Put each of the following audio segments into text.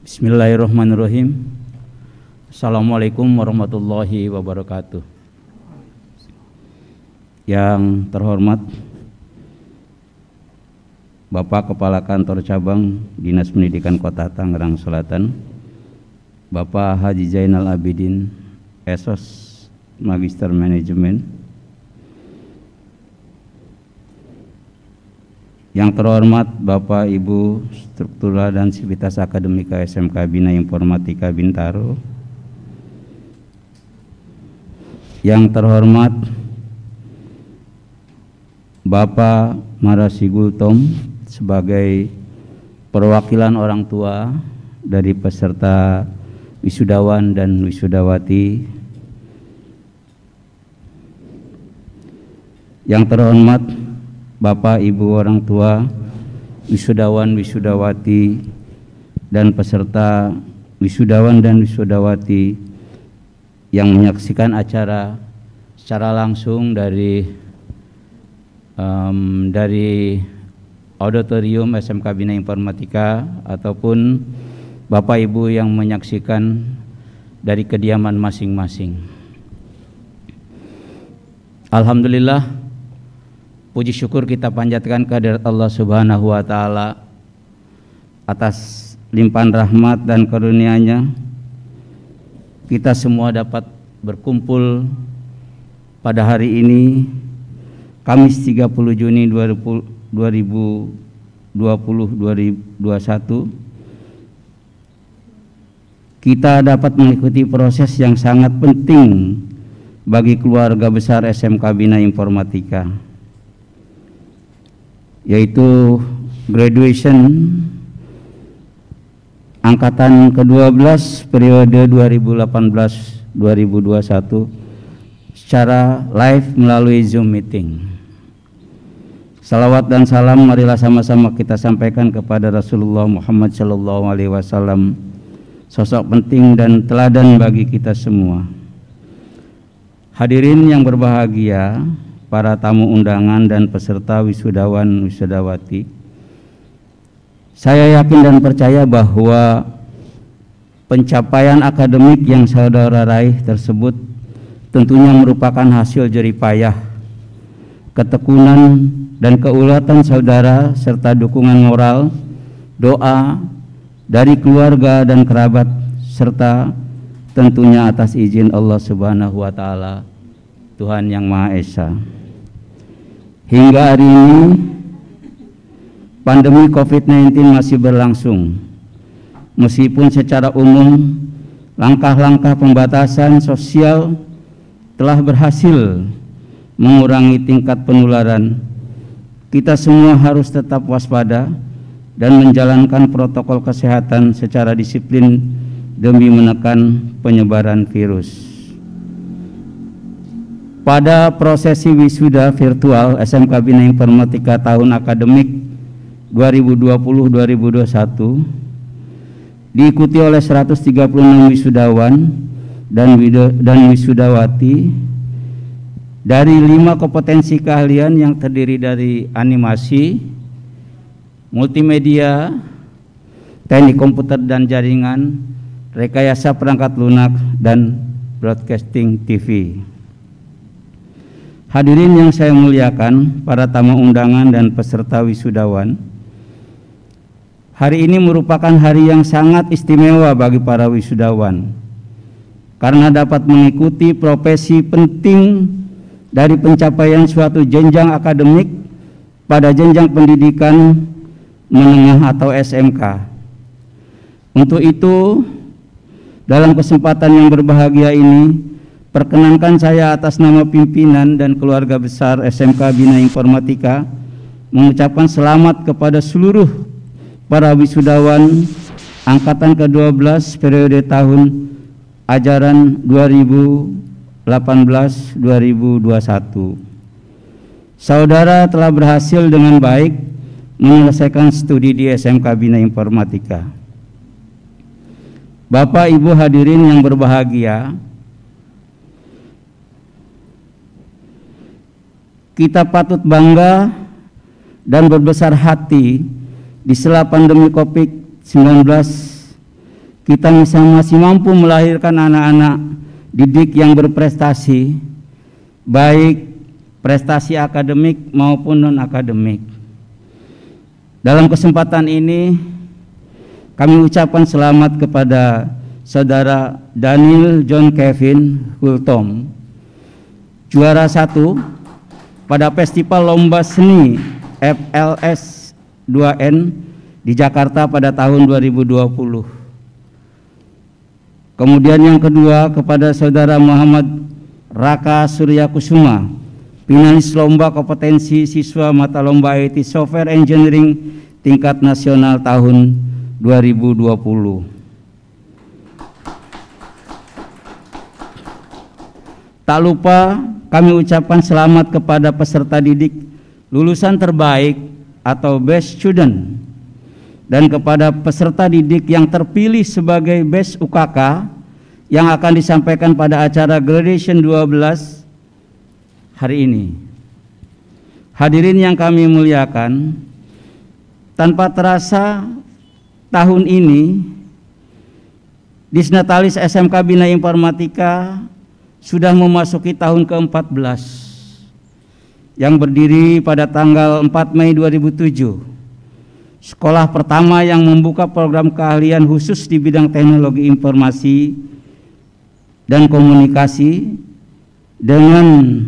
Bismillahirrahmanirrahim. Assalamualaikum warahmatullahi wabarakatuh. Yang terhormat Bapak Kepala Kantor Cabang Dinas Pendidikan Kota Tangerang Selatan, Bapak Haji Zainal Abidin, Esos Magister Manajemen. Yang terhormat Bapak Ibu Struktural dan Sivitas Akademika SMK Bina Informatika Bintaro. Yang terhormat Bapak Marasi Gultom sebagai perwakilan orang tua dari peserta wisudawan dan wisudawati. Yang terhormat Bapak Ibu orang tua, wisudawan wisudawati dan peserta wisudawan dan wisudawati yang menyaksikan acara secara langsung dari auditorium SMK Bina Informatika ataupun Bapak Ibu yang menyaksikan dari kediaman masing-masing. Alhamdulillah, puji syukur kita panjatkan kehadirat Allah Subhanahu wa Ta'ala atas limpahan rahmat dan karunia-Nya. Kita semua dapat berkumpul pada hari ini, Kamis 30 Juni 2020-2021. Kita dapat mengikuti proses yang sangat penting bagi keluarga besar SMK Bina Informatika, yaitu graduation angkatan ke-12 periode 2018-2021 secara live melalui Zoom meeting. Salawat dan salam marilah sama-sama kita sampaikan kepada Rasulullah Muhammad SAW, sosok penting dan teladan bagi kita semua. Hadirin yang berbahagia, para tamu undangan dan peserta wisudawan wisudawati, saya yakin dan percaya bahwa pencapaian akademik yang saudara raih tersebut tentunya merupakan hasil jerih payah, ketekunan dan keulatan saudara serta dukungan moral, doa dari keluarga dan kerabat serta tentunya atas izin Allah Subhanahu wa Ta'ala, Tuhan yang Maha Esa. Hingga hari ini pandemi COVID-19 masih berlangsung. Meskipun secara umum langkah-langkah pembatasan sosial telah berhasil mengurangi tingkat penularan, kita semua harus tetap waspada dan menjalankan protokol kesehatan secara disiplin demi menekan penyebaran virus. Pada prosesi wisuda virtual SMK Bina Informatika tahun akademik 2020-2021 diikuti oleh 136 wisudawan dan wisudawati dari 5 kompetensi keahlian yang terdiri dari animasi, multimedia, teknik komputer dan jaringan, rekayasa perangkat lunak, dan broadcasting TV. Hadirin yang saya muliakan, para tamu undangan dan peserta wisudawan, hari ini merupakan hari yang sangat istimewa bagi para wisudawan karena dapat mengikuti profesi penting dari pencapaian suatu jenjang akademik pada jenjang pendidikan menengah atau SMK. Untuk itu, dalam kesempatan yang berbahagia ini, perkenankan saya atas nama pimpinan dan keluarga besar SMK Bina Informatika mengucapkan selamat kepada seluruh para wisudawan angkatan ke-12 periode tahun ajaran 2018-2021. Saudara telah berhasil dengan baik menyelesaikan studi di SMK Bina Informatika. Bapak Ibu hadirin yang berbahagia, kita patut bangga dan berbesar hati di sela pandemi COVID-19 kita masih mampu melahirkan anak-anak didik yang berprestasi, baik prestasi akademik maupun non-akademik. Dalam kesempatan ini, kami ucapkan selamat kepada Saudara Daniel John Kevin Hultom, juara 1 pada Festival Lomba Seni FLS 2N di Jakarta pada tahun 2020. Kemudian yang kedua kepada Saudara Muhammad Raka Surya Kusuma, finalis Lomba Kompetensi Siswa Mata Lomba IT Software Engineering tingkat nasional tahun 2020. Tak lupa kami ucapkan selamat kepada peserta didik lulusan terbaik atau Best Student dan kepada peserta didik yang terpilih sebagai Best UKK yang akan disampaikan pada acara Graduation 12 hari ini. Hadirin yang kami muliakan, tanpa terasa tahun ini Disnatalis SMK Bina Informatika sudah memasuki tahun ke-14 yang berdiri pada tanggal 4 Mei 2007. Sekolah pertama yang membuka program keahlian khusus di bidang teknologi informasi dan komunikasi dengan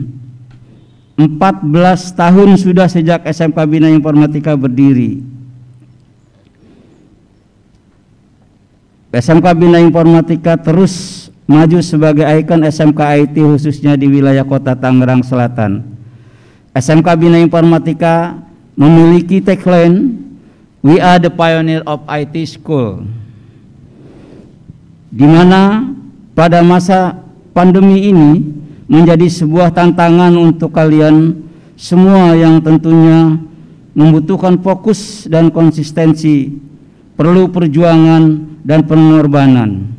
14 tahun sudah sejak SMK Bina Informatika berdiri. SMK Bina Informatika terus maju sebagai ikon SMK IT khususnya di wilayah Kota Tangerang Selatan. SMK Bina Informatika memiliki tagline "We are the pioneer of IT school", di mana pada masa pandemi ini menjadi sebuah tantangan untuk kalian semua yang tentunya membutuhkan fokus dan konsistensi, perlu perjuangan dan pengorbanan.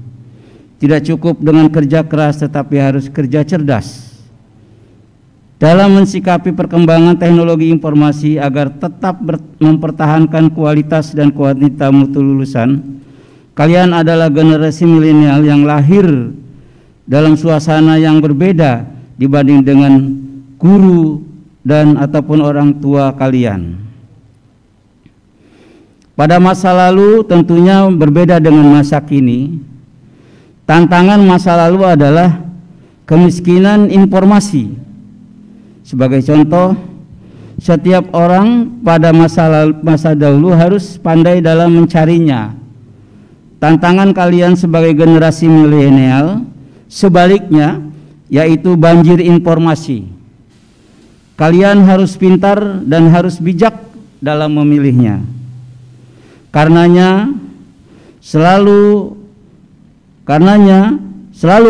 Tidak cukup dengan kerja keras, tetapi harus kerja cerdas dalam mensikapi perkembangan teknologi informasi agar tetap mempertahankan kualitas dan kuantitas mutu lulusan. Kalian adalah generasi milenial yang lahir dalam suasana yang berbeda dibanding dengan guru dan ataupun orang tua kalian. Pada masa lalu tentunya berbeda dengan masa kini. Tantangan masa lalu adalah kemiskinan informasi. Sebagai contoh, setiap orang pada masa dahulu harus pandai dalam mencarinya. Tantangan kalian sebagai generasi milenial sebaliknya, yaitu banjir informasi. Kalian harus pintar dan harus bijak dalam memilihnya. Karenanya selalu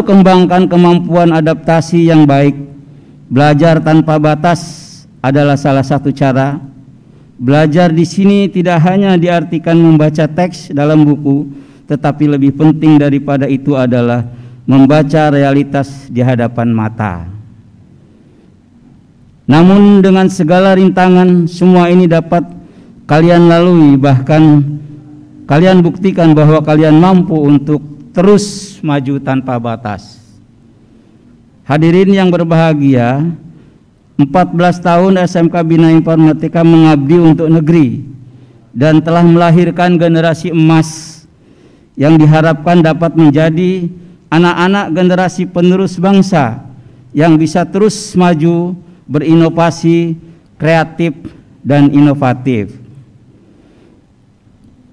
kembangkan kemampuan adaptasi yang baik. Belajar tanpa batas adalah salah satu cara. Belajar di sini tidak hanya diartikan membaca teks dalam buku, tetapi lebih penting daripada itu adalah membaca realitas di hadapan mata. Namun dengan segala rintangan, semua ini dapat kalian lalui, bahkan kalian buktikan bahwa kalian mampu untuk terus maju tanpa batas. Hadirin yang berbahagia, 14 tahun SMK Bina Informatika mengabdi untuk negeri dan telah melahirkan generasi emas yang diharapkan dapat menjadi anak-anak generasi penerus bangsa yang bisa terus maju, berinovasi, kreatif, dan inovatif.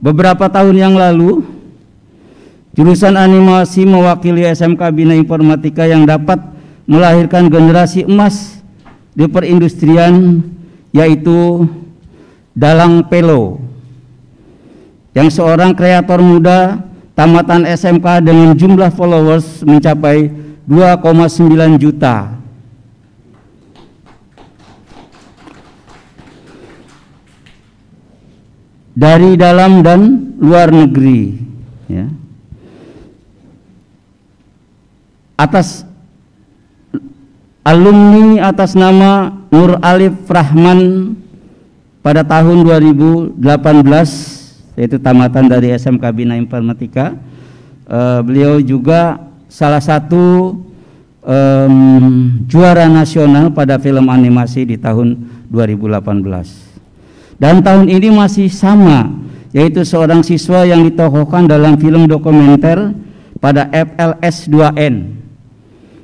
Beberapa tahun yang lalu, jurusan animasi mewakili SMK Bina Informatika yang dapat melahirkan generasi emas di perindustrian, yaitu Dalang Pelo, yang seorang kreator muda tamatan SMK dengan jumlah followers mencapai 2,9 juta. Dari dalam dan luar negeri, ya. Alumni atas nama Nur Alif Rahman pada tahun 2018, yaitu tamatan dari SMK Bina Informatika, Beliau juga salah satu juara nasional pada film animasi di tahun 2018. Dan tahun ini masih sama, yaitu seorang siswa yang ditokohkan dalam film dokumenter pada FLS2N.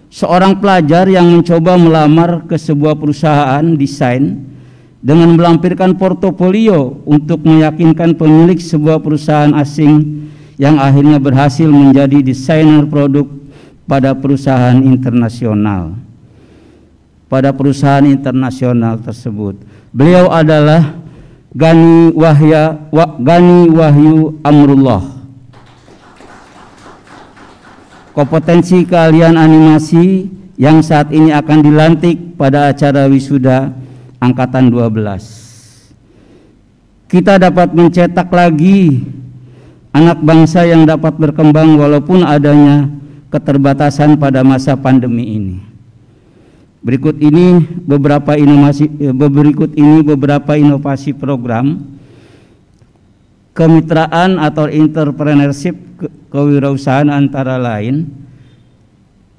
Seorang pelajar yang mencoba melamar ke sebuah perusahaan desain dengan melampirkan portofolio untuk meyakinkan pemilik sebuah perusahaan asing yang akhirnya berhasil menjadi desainer produk pada perusahaan internasional. Pada perusahaan internasional tersebut, beliau adalah Gani Wahyu Amrullah. Kompetensi keahlian animasi yang saat ini akan dilantik pada acara wisuda angkatan 12. Kita dapat mencetak lagi anak bangsa yang dapat berkembang walaupun adanya keterbatasan pada masa pandemi ini. Berikut ini beberapa inovasi program kemitraan atau entrepreneurship kewirausahaan antara lain.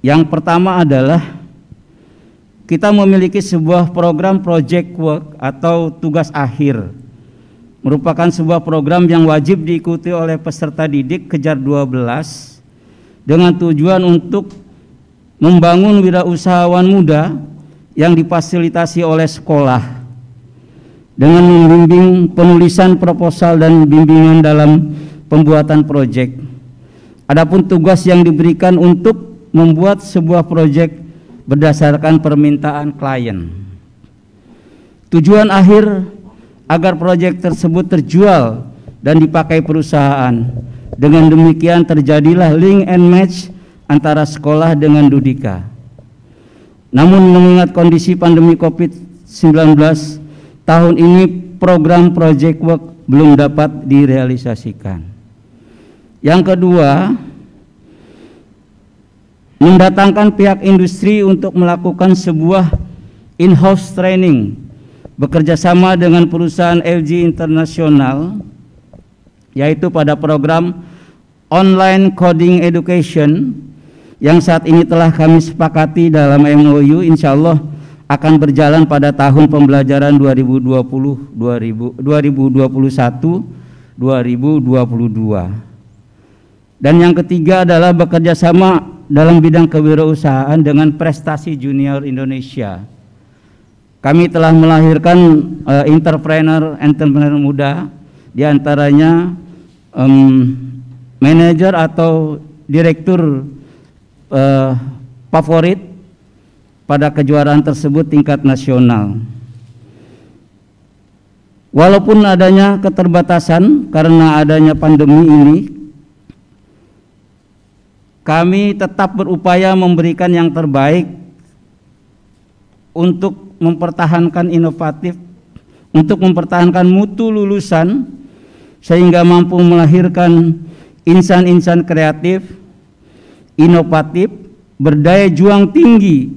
Yang pertama adalah kita memiliki sebuah program project work atau tugas akhir. Merupakan sebuah program yang wajib diikuti oleh peserta didik Kejar 12 dengan tujuan untuk membangun wirausahawan muda yang difasilitasi oleh sekolah dengan membimbing penulisan proposal dan bimbingan dalam pembuatan proyek. Adapun tugas yang diberikan untuk membuat sebuah proyek berdasarkan permintaan klien. Tujuan akhir agar proyek tersebut terjual dan dipakai perusahaan. Dengan demikian terjadilah link and match antara sekolah dengan Dudika. Namun mengingat kondisi pandemi COVID-19, tahun ini program project work belum dapat direalisasikan. Yang kedua, mendatangkan pihak industri untuk melakukan sebuah in-house training bekerjasama dengan perusahaan LG International, yaitu pada program online coding education yang saat ini telah kami sepakati dalam MOU, insya Allah akan berjalan pada tahun pembelajaran 2021-2022. Dan yang ketiga adalah bekerja sama dalam bidang kewirausahaan dengan Prestasi Junior Indonesia. Kami telah melahirkan entrepreneur muda, diantaranya manajer atau direktur favorit pada kejuaraan tersebut tingkat nasional. Walaupun adanya keterbatasan karena adanya pandemi ini, kami tetap berupaya memberikan yang terbaik untuk mempertahankan inovatif, untuk mempertahankan mutu lulusan sehingga mampu melahirkan insan-insan kreatif, inovatif, berdaya juang tinggi,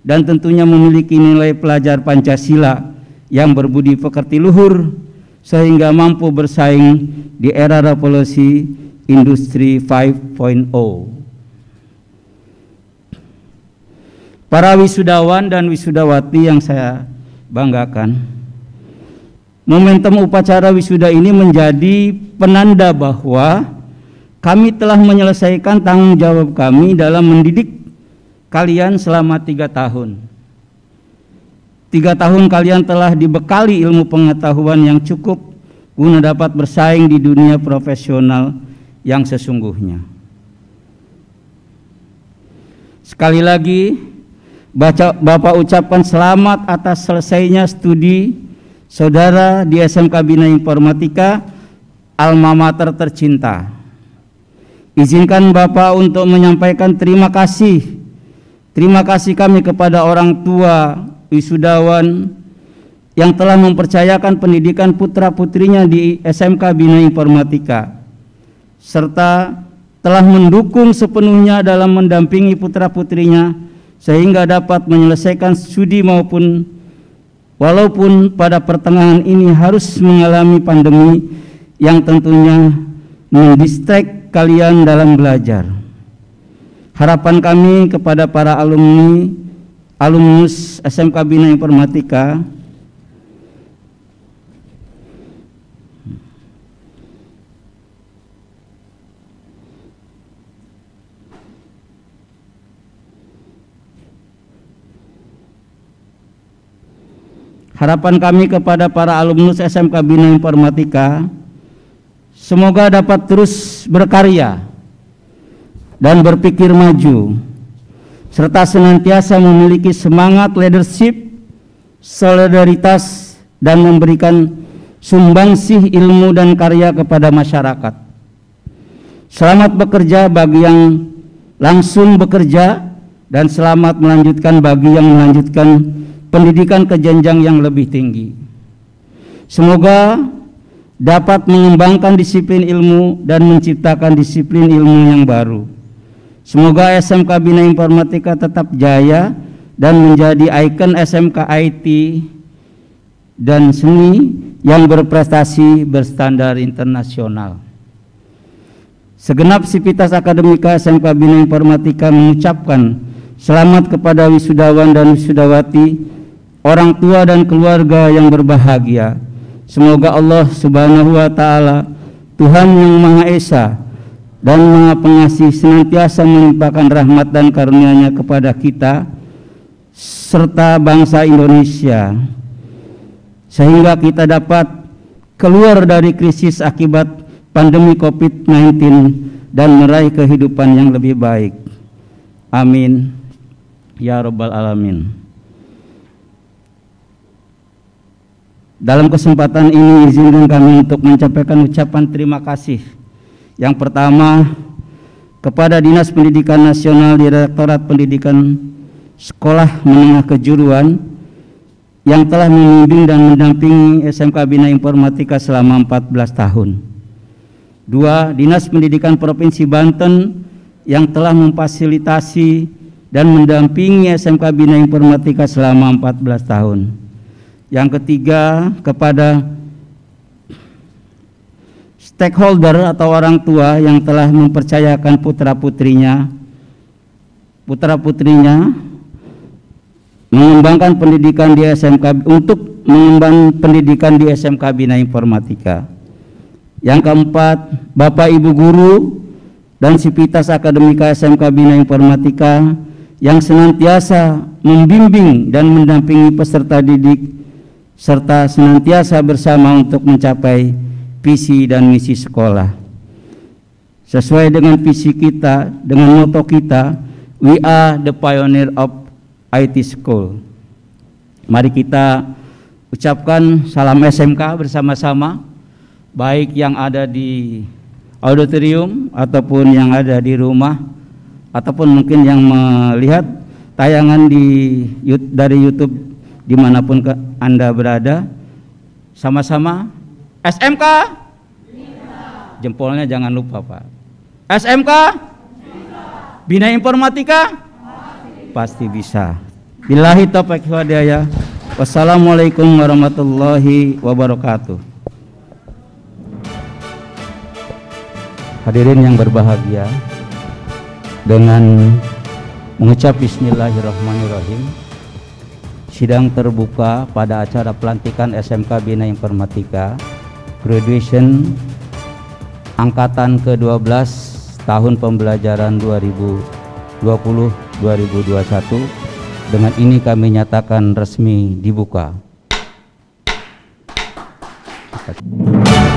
dan tentunya memiliki nilai pelajar Pancasila yang berbudi pekerti luhur sehingga mampu bersaing di era revolusi industri 5.0. Para wisudawan dan wisudawati yang saya banggakan, momentum upacara wisuda ini menjadi penanda bahwa kami telah menyelesaikan tanggung jawab kami dalam mendidik kalian selama 3 tahun. 3 tahun kalian telah dibekali ilmu pengetahuan yang cukup guna dapat bersaing di dunia profesional yang sesungguhnya. Sekali lagi, Bapak ucapkan selamat atas selesainya studi saudara di SMK Bina Informatika, alma mater tercinta. Izinkan Bapak untuk menyampaikan terima kasih kami kepada orang tua wisudawan yang telah mempercayakan pendidikan putra-putrinya di SMK Bina Informatika, serta telah mendukung sepenuhnya dalam mendampingi putra-putrinya sehingga dapat menyelesaikan studi walaupun pada pertengahan ini harus mengalami pandemi yang tentunya mendistract respect kalian dalam belajar. Harapan kami kepada para alumnus SMK Bina Informatika SMK Bina Informatika semoga dapat terus berkarya dan berpikir maju, serta senantiasa memiliki semangat leadership, solidaritas, dan memberikan sumbangsih ilmu dan karya kepada masyarakat. Selamat bekerja bagi yang langsung bekerja, dan selamat melanjutkan bagi yang melanjutkan pendidikan ke jenjang yang lebih tinggi. Semoga dapat mengembangkan disiplin ilmu dan menciptakan disiplin ilmu yang baru. Semoga SMK Bina Informatika tetap jaya dan menjadi ikon SMK IT dan seni yang berprestasi berstandar internasional. Segenap sivitas akademika SMK Bina Informatika mengucapkan selamat kepada wisudawan dan wisudawati, orang tua dan keluarga yang berbahagia. Semoga Allah Subhanahu wa Ta'ala, Tuhan yang Maha Esa dan Maha Pengasih, senantiasa melimpahkan rahmat dan karunia-Nya kepada kita serta bangsa Indonesia, sehingga kita dapat keluar dari krisis akibat pandemi COVID-19 dan meraih kehidupan yang lebih baik. Amin ya Rabbal Alamin. Dalam kesempatan ini izinkan kami untuk menyampaikan ucapan terima kasih. Yang pertama kepada Dinas Pendidikan Nasional Direktorat Pendidikan Sekolah Menengah Kejuruan yang telah membimbing dan mendampingi SMK Bina Informatika selama 14 tahun. Dua, Dinas Pendidikan Provinsi Banten yang telah memfasilitasi dan mendampingi SMK Bina Informatika selama 14 tahun. Yang ketiga, kepada stakeholder atau orang tua yang telah mempercayakan putra-putrinya mengembangkan pendidikan di SMK untuk mengembangkan pendidikan di SMK Bina Informatika. Yang keempat, Bapak Ibu guru dan sivitas akademika SMK Bina Informatika yang senantiasa membimbing dan mendampingi peserta didik serta senantiasa bersama untuk mencapai visi dan misi sekolah. Sesuai dengan visi kita, dengan moto kita, we are the pioneer of IT school. Mari kita ucapkan salam SMK bersama-sama, baik yang ada di auditorium ataupun yang ada di rumah, ataupun mungkin yang melihat tayangan dari YouTube dimanapun Anda berada. Sama-sama SMK jempolnya jangan lupa Pak. SMK Bina Informatika pasti bisa. Billahi taufiq wal hidayah. Wassalamualaikum warahmatullahi wabarakatuh. Hadirin yang berbahagia, dengan mengucap bismillahirrahmanirrahim, sidang terbuka pada acara pelantikan SMK Bina Informatika Graduation Angkatan ke-12 tahun pembelajaran 2020-2021. Dengan ini kami nyatakan resmi dibuka. Terima kasih.